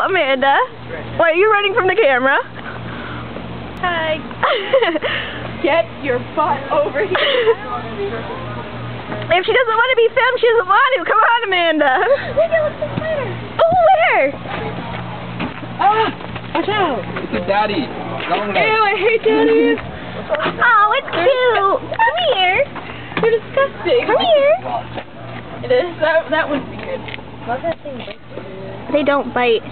Amanda. Why are you running from the camera? Hi. Get your butt over here. If she doesn't want to be filmed, she doesn't want to. Come on, Amanda. Look at the spider. Oh, where? Ah, watch out. It's a daddy. Ew, I hate daddies. Oh, it's cute. Come here. They're disgusting. Come here. It is. That one's weird. They don't bite.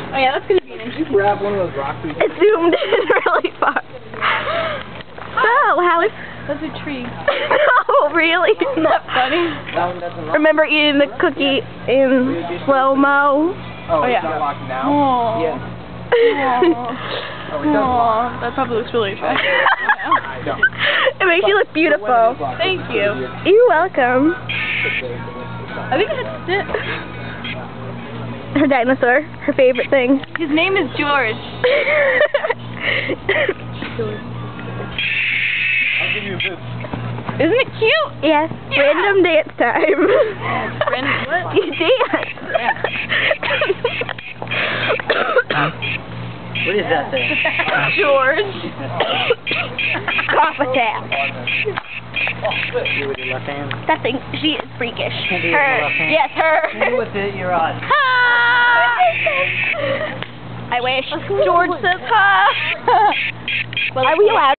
Oh yeah, that's gonna be an interesting. Grab one of those rocks. It zoomed in really far. So, how is... That's a tree. No, really? Isn't that funny? That one doesn't lock. Remember eating the cookie in slow-mo? Oh, yeah. It's not locked now? Aww. Yes. Oh, it does lock. Aww, that probably looks really attractive. I don't. It makes you look beautiful. Thank you. You're welcome. I think that's it. Her dinosaur, her favorite thing. His name is George. I'll give you a boost. Isn't it cute? Yes, Yeah. random dance time. What? You dance. What is that thing? George. Cough attack. You with your left hand? That thing, she is freakish. Can't do it with Her, your left hand. yes, her. You with it, you're on. I wish. George says hi. Are we allowed